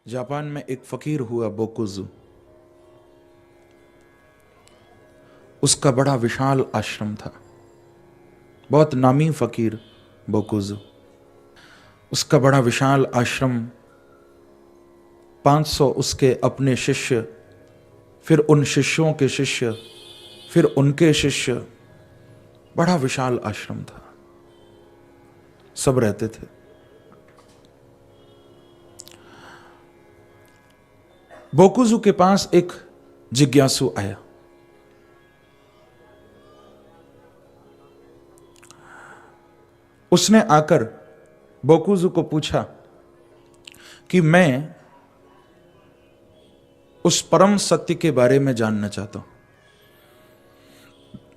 Japan में एक फकीर हुआ बोकुजू। उसका बड़ा विशाल आश्रम था, बहुत नामी फकीर बोकुजू। उसका बड़ा विशाल आश्रम, 500 उसके अपने शिष्य, फिर उन शिष्यों के शिष्य, फिर उनके शिष्य। बड़ा विशाल आश्रम था, सब रहते थे। बोकुजू के पास एक जिज्ञासु आया। उसने आकर बोकुजू को पूछा कि मैं उस परम सत्य के बारे में जानना चाहता हूं।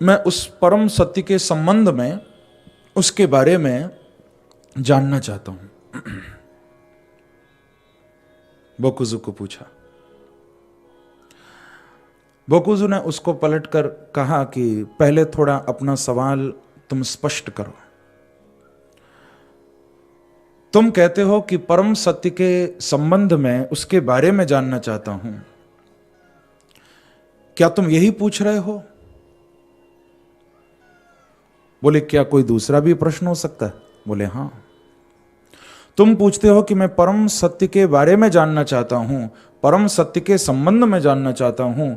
मैं उस परम सत्य के संबंध में, उसके बारे में जानना चाहता हूं। बोकुजू को पूछा। बोकुजू ने उसको पलटकर कहा कि पहले थोड़ा अपना सवाल तुम स्पष्ट करो। तुम कहते हो कि परम सत्य के संबंध में, उसके बारे में जानना चाहता हूं, क्या तुम यही पूछ रहे हो? बोले क्या कोई दूसरा भी प्रश्न हो सकता है? बोले हां। तुम पूछते हो कि मैं परम सत्य के बारे में जानना चाहता हूं, परम सत्य के संबंध में जानना चाहता हूं।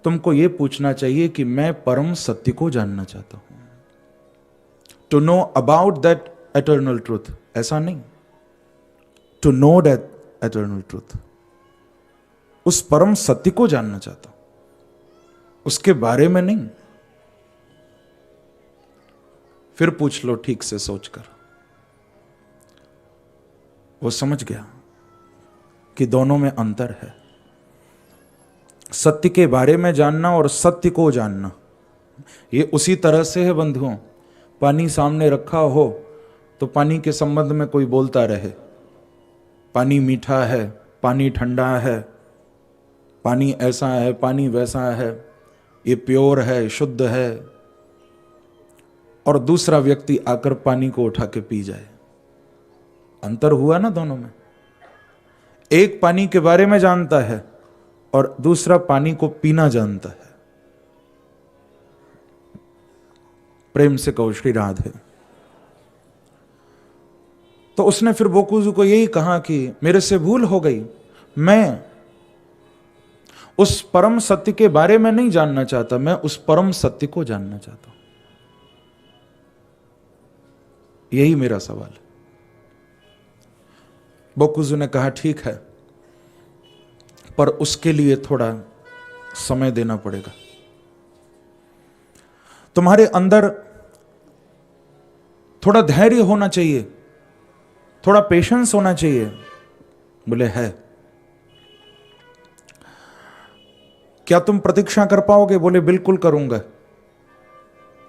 तुमको यह पूछना चाहिए कि मैं परम सत्य को जानना चाहता हूं, to know about that eternal truth. ऐसा नहीं, to know that eternal truth. उस परम सत्य को जानना चाहता हूं, उसके बारे में नहीं। फिर पूछ लो ठीक से सोचकर। वो समझ गया कि दोनों में अंतर है। सत्य के बारे में जानना और सत्य को जानना, ये उसी तरह से है बंधुओं। पानी सामने रखा हो तो पानी के संबंध में कोई बोलता रहे, पानी मीठा है, पानी ठंडा है, पानी ऐसा है, पानी वैसा है, ये प्योर है, शुद्ध है, और दूसरा व्यक्ति आकर पानी को उठा के पी जाए। अंतर हुआ ना दोनों में। एक पानी के बारे में जानता है और दूसरा पानी को पीना जानता है। प्रेम से कहो श्री राधे। तो उसने फिर बोकुजू को यही कहा कि मेरे से भूल हो गई, मैं उस परम सत्य के बारे में नहीं जानना चाहता, मैं उस परम सत्य को जानना चाहता हूं। यही मेरा सवाल है। बोकुजू ने कहा ठीक है, पर उसके लिए थोड़ा समय देना पड़ेगा। तुम्हारे अंदर थोड़ा धैर्य होना चाहिए, थोड़ा पेशेंस होना चाहिए। बोले है। क्या तुम प्रतीक्षा कर पाओगे? बोले बिल्कुल करूंगा।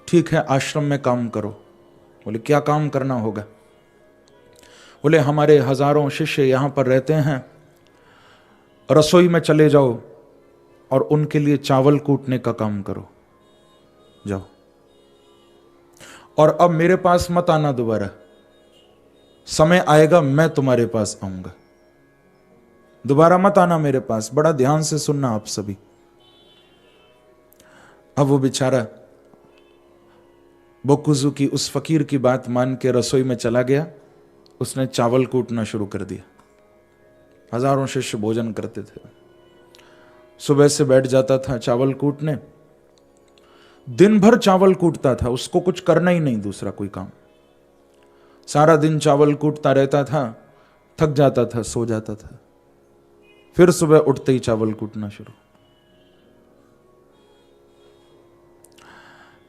ठीक है, आश्रम में काम करो। बोले क्या काम करना होगा? बोले हमारे हजारों शिष्य यहां पर रहते हैं, रसोई में चले जाओ और उनके लिए चावल कूटने का काम करो, जाओ। और अब मेरे पास मत आना दोबारा, समय आएगा मैं तुम्हारे पास आऊंगा, दोबारा मत आना मेरे पास। बड़ा ध्यान से सुनना आप सभी। अब वो बेचारा बोकुजू की उस फकीर की बात मान के रसोई में चला गया। उसने चावल कूटना शुरू कर दिया। हजारों शिष्य भोजन करते थे। सुबह से बैठ जाता था चावल कूटने, दिन भर चावल कूटता था, उसको कुछ करना ही नहीं दूसरा कोई काम। सारा दिन चावल कूटता रहता था, थक जाता था, सो जाता था, फिर सुबह उठते ही चावल कूटना शुरू।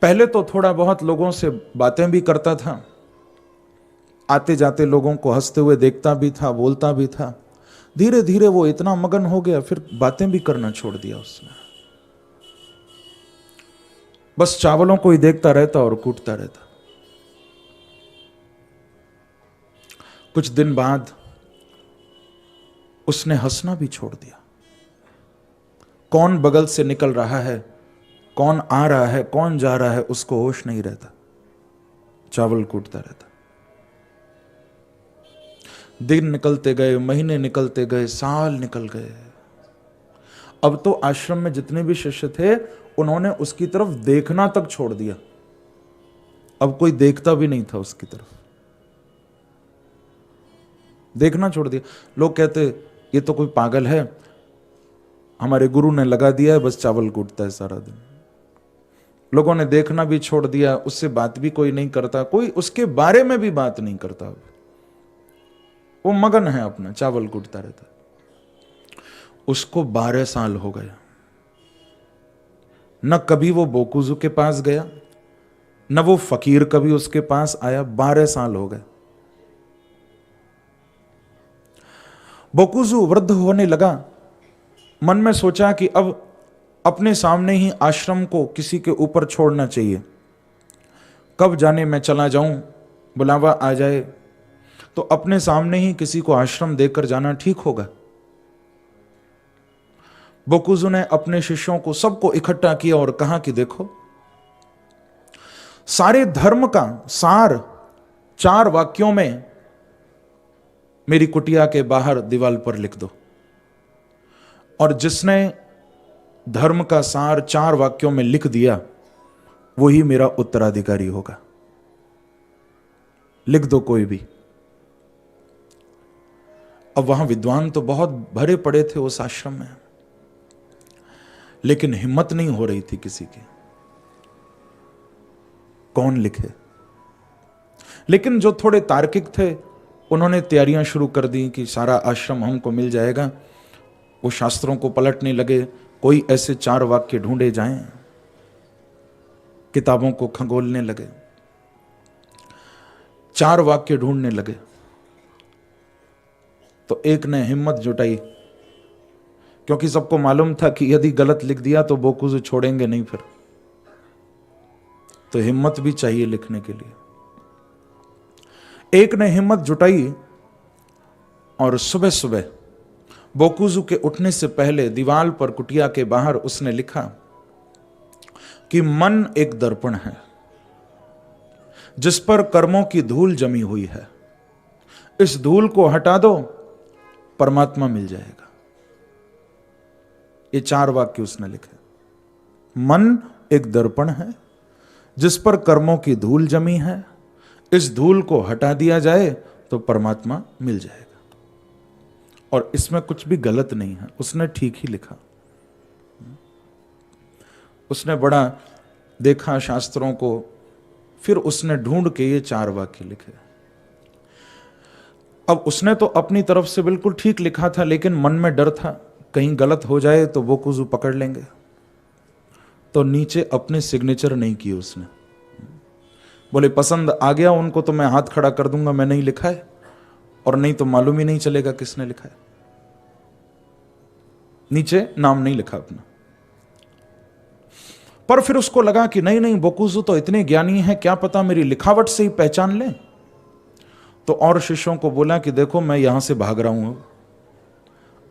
पहले तो थोड़ा बहुत लोगों से बातें भी करता था, आते जाते लोगों को हंसते हुए देखता भी था, बोलता भी था। धीरे धीरे वो इतना मगन हो गया, फिर बातें भी करना छोड़ दिया उसने। बस चावलों को ही देखता रहता और कूटता रहता। कुछ दिन बाद उसने हंसना भी छोड़ दिया। कौन बगल से निकल रहा है, कौन आ रहा है, कौन जा रहा है, उसको होश नहीं रहता, चावल कूटता रहता। दिन निकलते गए, महीने निकलते गए, साल निकल गए। अब तो आश्रम में जितने भी शिष्य थे उन्होंने उसकी तरफ देखना तक छोड़ दिया। अब कोई देखता भी नहीं था उसकी तरफ, देखना छोड़ दिया। लोग कहते ये तो कोई पागल है, हमारे गुरु ने लगा दिया है, बस चावल कूटता है सारा दिन। लोगों ने देखना भी छोड़ दिया, उससे बात भी कोई नहीं करता, कोई उसके बारे में भी बात नहीं करता। वो मगन है अपना, चावल कूटता रहता। उसको 12 साल हो गया, न कभी वो बोकुजू के पास गया, न वो फकीर कभी उसके पास आया। 12 साल हो गए। बोकुजू वृद्ध होने लगा। मन में सोचा कि अब अपने सामने ही आश्रम को किसी के ऊपर छोड़ना चाहिए। कब जाने मैं चला जाऊं, बुलावा आ जाए तो अपने सामने ही किसी को आश्रम देकर जाना ठीक होगा। बोकुजू ने अपने शिष्यों को सबको इकट्ठा किया और कहा कि देखो, सारे धर्म का सार 4 वाक्यों में मेरी कुटिया के बाहर दीवार पर लिख दो, और जिसने धर्म का सार 4 वाक्यों में लिख दिया वही मेरा उत्तराधिकारी होगा। लिख दो कोई भी। अब वहां विद्वान तो बहुत भरे पड़े थे उस आश्रम में, लेकिन हिम्मत नहीं हो रही थी किसी की, कौन लिखे। लेकिन जो थोड़े तार्किक थे उन्होंने तैयारियां शुरू कर दी कि सारा आश्रम हमको मिल जाएगा। वो शास्त्रों को पलटने लगे, कोई ऐसे 4 वाक्य ढूंढे जाएं, किताबों को खंगोलने लगे, 4 वाक्य ढूंढने लगे। तो एक ने हिम्मत जुटाई, क्योंकि सबको मालूम था कि यदि गलत लिख दिया तो बोकुजू छोड़ेंगे नहीं फिर, तो हिम्मत भी चाहिए लिखने के लिए। एक ने हिम्मत जुटाई और सुबह सुबह बोकुजू के उठने से पहले दीवार पर कुटिया के बाहर उसने लिखा कि मन एक दर्पण है जिस पर कर्मों की धूल जमी हुई है, इस धूल को हटा दो, परमात्मा मिल जाएगा। ये 4 वाक्य उसने लिखे। मन एक दर्पण है जिस पर कर्मों की धूल जमी है, इस धूल को हटा दिया जाए तो परमात्मा मिल जाएगा। और इसमें कुछ भी गलत नहीं है, उसने ठीक ही लिखा। उसने बड़ा देखा शास्त्रों को, फिर उसने ढूंढ के ये 4 वाक्य लिखे। अब उसने तो अपनी तरफ से बिल्कुल ठीक लिखा था, लेकिन मन में डर था कहीं गलत हो जाए तो बोकुजू पकड़ लेंगे। तो नीचे अपने सिग्नेचर नहीं किए उसने। बोले पसंद आ गया उनको तो मैं हाथ खड़ा कर दूंगा, मैं नहीं लिखा है, और नहीं तो मालूम ही नहीं चलेगा किसने लिखा है। नीचे नाम नहीं लिखा अपना। पर फिर उसको लगा कि नहीं नहीं, बोकुजू तो इतने ज्ञानी हैं, क्या पता मेरी लिखावट से ही पहचान लें। तो और शिष्यों को बोला कि देखो मैं यहां से भाग रहा हूं,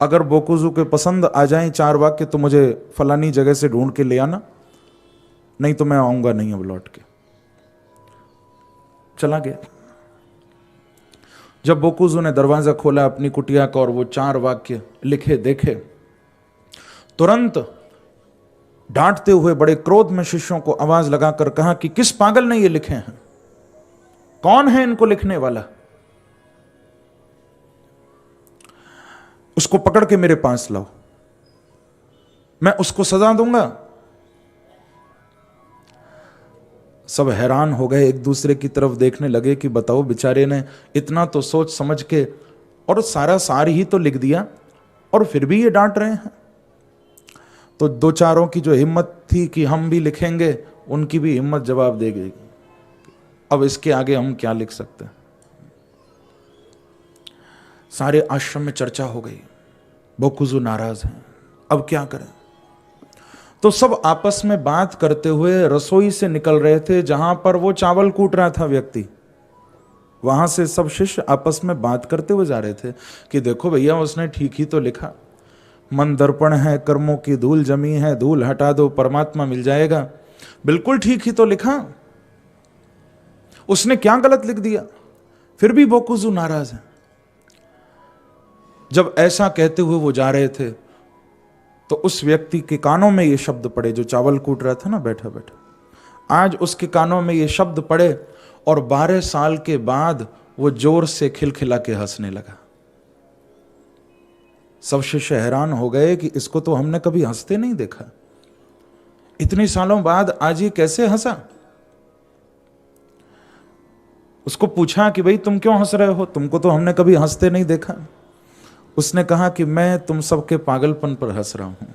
अगर बोकुजू के पसंद आ जाएं 4 वाक्य तो मुझे फलानी जगह से ढूंढ के ले आना, नहीं तो मैं आऊंगा नहीं अब लौट के। चला गया। जब बोकुजू ने दरवाजा खोला अपनी कुटिया का और वो 4 वाक्य लिखे देखे, तुरंत डांटते हुए बड़े क्रोध में शिष्यों को आवाज लगाकर कहा कि किस पागल ने ये लिखे हैं, कौन है इनको लिखने वाला, उसको पकड़ के मेरे पास लाओ, मैं उसको सजा दूंगा। सब हैरान हो गए, एक दूसरे की तरफ देखने लगे कि बताओ बेचारे ने इतना तो सोच समझ के और सारा सार ही तो लिख दिया और फिर भी ये डांट रहे हैं। तो 2-4 की जो हिम्मत थी कि हम भी लिखेंगे, उनकी भी हिम्मत जवाब दे गई। अब इसके आगे हम क्या लिख सकते हैं। सारे आश्रम में चर्चा हो गई, बोकुजू नाराज हैं, अब क्या करें। तो सब आपस में बात करते हुए रसोई से निकल रहे थे, जहां पर वो चावल कूट रहा था व्यक्ति, वहां से सब शिष्य आपस में बात करते हुए जा रहे थे कि देखो भैया उसने ठीक ही तो लिखा, मन दर्पण है, कर्मों की धूल जमी है, धूल हटा दो, परमात्मा मिल जाएगा। बिल्कुल ठीक ही तो लिखा, उसने क्या गलत लिख दिया। फिर भी बोकुजू नाराज है। जब ऐसा कहते हुए वो जा रहे थे तो उस व्यक्ति के कानों में ये शब्द पड़े, जो चावल कूट रहा था ना बैठा बैठा, आज उसके कानों में ये शब्द पड़े और 12 साल के बाद वो जोर से खिलखिला के हंसने लगा। सब शिष्य हैरान हो गए कि इसको तो हमने कभी हंसते नहीं देखा, इतने सालों बाद आज ये कैसे हंसा। उसको पूछा कि भाई तुम क्यों हंस रहे हो, तुमको तो हमने कभी हंसते नहीं देखा। उसने कहा कि मैं तुम सबके पागलपन पर हंस रहा हूं।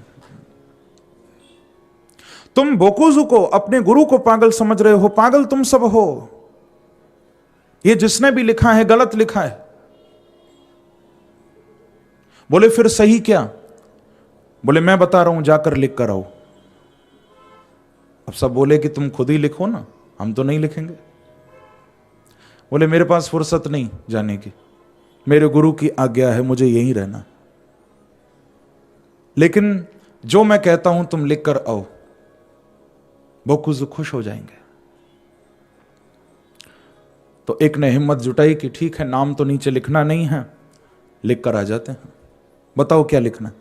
तुम बोकुजू को, अपने गुरु को पागल समझ रहे हो, पागल तुम सब हो। ये जिसने भी लिखा है गलत लिखा है। बोले फिर सही क्या? बोले मैं बता रहा हूं, जाकर लिख कर आओ। अब सब बोले कि तुम खुद ही लिखो ना, हम तो नहीं लिखेंगे। बोले मेरे पास फुर्सत नहीं जाने की, मेरे गुरु की आज्ञा है, मुझे यहीं रहना। लेकिन जो मैं कहता हूं तुम लिख कर आओ। बोकुजू खुश हो जाएंगे। तो एक ने हिम्मत जुटाई कि ठीक है, नाम तो नीचे लिखना नहीं है, लिख कर आ जाते हैं। बताओ क्या लिखना?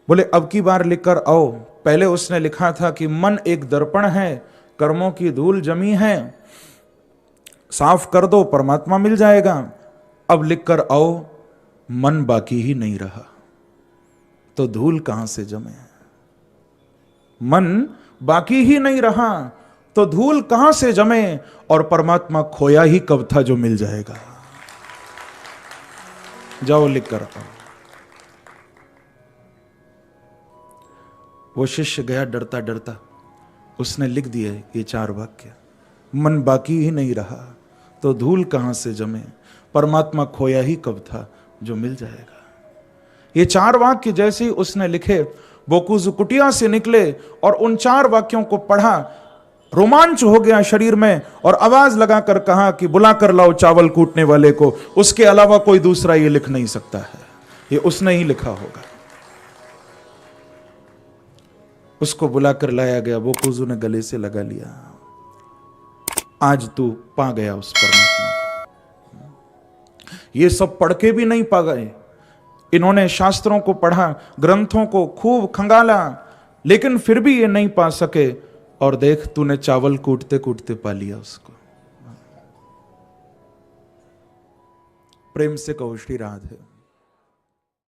बोले अब की बार लिख कर आओ। पहले उसने लिखा था कि मन एक दर्पण है, कर्मों की धूल जमी है, साफ कर दो परमात्मा मिल जाएगा। अब लिख कर आओ, मन बाकी ही नहीं रहा, तो धूल कहां से जमे। मन बाकी ही नहीं रहा तो धूल कहां से जमे, और परमात्मा खोया ही कब था जो मिल जाएगा। जाओ लिख कर आओ। वो शिष्य गया डरता डरता, उसने लिख दिए ये 4 वाक्य। मन बाकी ही नहीं रहा तो धूल कहां से जमे, परमात्मा खोया ही कब था जो मिल जाएगा। ये 4 वाक्य जैसे ही उसने लिखे, बोकुजू कुटिया से निकले और उन 4 वाक्यों को पढ़ा। रोमांच हो गया शरीर में और आवाज लगाकर कहा कि बुला कर लाओ चावल कूटने वाले को, उसके अलावा कोई दूसरा ये लिख नहीं सकता है, ये उसने ही लिखा होगा। उसको बुलाकर लाया गया। बोकुजू ने गले से लगा लिया। आज तू पा गया उस परमात्मा को। ये सब पढ़ के भी नहीं पा गए। इन्होंने शास्त्रों को पढ़ा, ग्रंथों को खूब खंगाला, लेकिन फिर भी ये नहीं पा सके। और देख, तूने चावल कूटते कूटते पा लिया उसको। प्रेम से कहो श्री राधे।